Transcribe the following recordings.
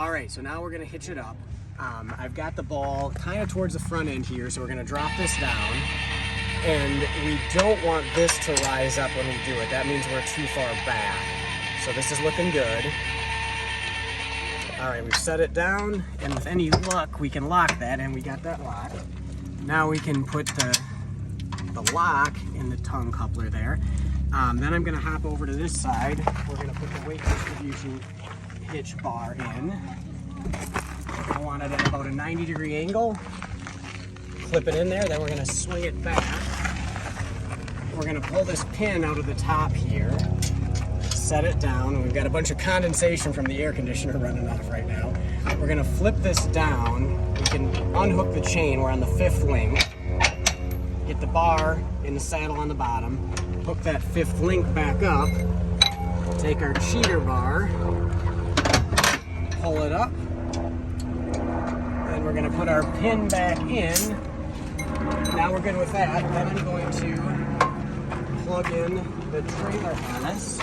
All right, so now we're gonna hitch it up. I've got the ball kind of towards the front end here, so we're gonna drop this down. And we don't want this to rise up when we do it. That means we're too far back. So this is looking good. All right, we've set it down, and with any luck, we can lock that, and we got that locked. Now we can put the lock in the tongue coupler there. Then I'm gonna hop over to this side. We're gonna put the weight distribution hitch bar in. I want it at about a 90-degree angle. Clip it in there, then we're gonna swing it back. We're gonna pull this pin out of the top here, set it down, and we've got a bunch of condensation from the air conditioner running off right now. We're gonna flip this down. We can unhook the chain. We're on the 5th link. Get the bar in the saddle on the bottom. Hook that 5th link back up. Take our cheater bar, pull it up. Then we're gonna put our pin back in. Now we're good with that. Then I'm going to plug in the trailer harness.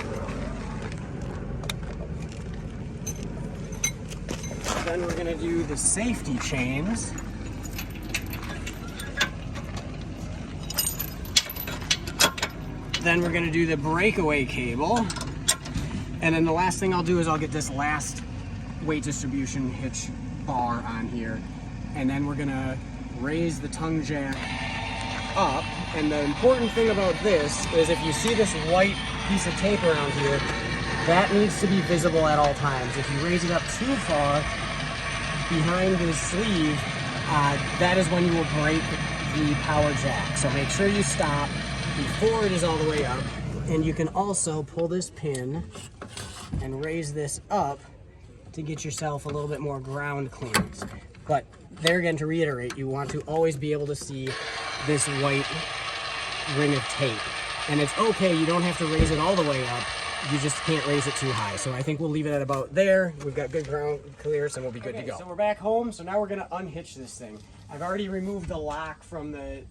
Then we're going to do the safety chains. Then we're going to do the breakaway cable. And then the last thing I'll do is I'll get this last weight distribution hitch bar on here. And then we're going to raise the tongue jack up. And the important thing about this is if you see this white piece of tape around here, that needs to be visible at all times. If you raise it up too far behind the sleeve, that is when you will break the power jack. So make sure you stop before it is all the way up. And you can also pull this pin and raise this up to get yourself a little bit more ground clearance. But there again, to reiterate, you want to always be able to see this white ring of tape. And it's okay, you don't have to raise it all the way up, you just can't raise it too high. So I think we'll leave it at about there. We've got good ground clearance and we'll be good to go. So we're back home, so now we're gonna unhitch this thing. I've already removed the lock from the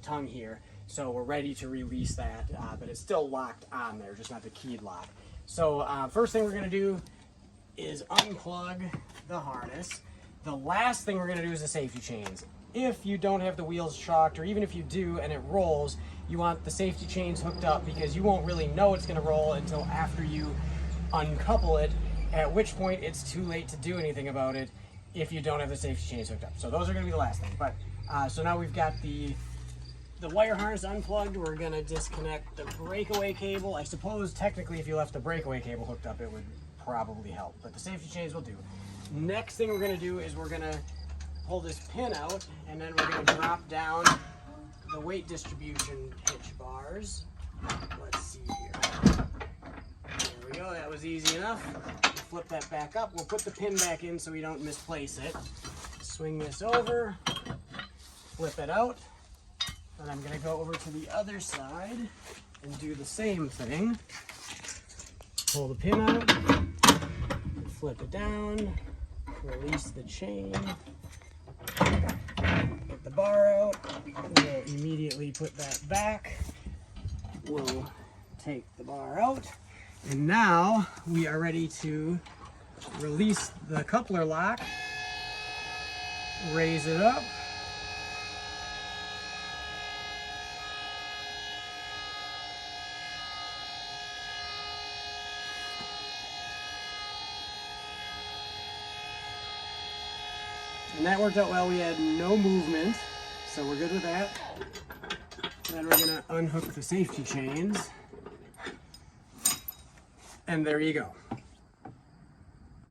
tongue here, so we're ready to release that, but it's still locked on there, just not the keyed lock. So first thing we're gonna do is unplug the harness. The last thing we're gonna do is the safety chains. If you don't have the wheels shocked, or even if you do and it rolls, you want the safety chains hooked up because you won't really know it's gonna roll until after you uncouple it, at which point it's too late to do anything about it if you don't have the safety chains hooked up. So those are gonna be the last thing. But so now we've got the wire harness unplugged. We're gonna disconnect the breakaway cable. I suppose technically if you left the breakaway cable hooked up, it would probably help, but the safety chains will do. Next thing we're gonna do is we're gonna pull this pin out, and then we're gonna drop down the weight distribution hitch bars. Let's see here. There we go, that was easy enough. We'll flip that back up. We'll put the pin back in so we don't misplace it. Swing this over, flip it out. Then I'm gonna go over to the other side and do the same thing. Pull the pin out, flip it down, release the chain, get the bar out, we'll immediately put that back, we'll take the bar out, and now we are ready to release the coupler lock, raise it up, and that worked out well. We had no movement, so we're good with that. Then we're gonna unhook the safety chains. And there you go.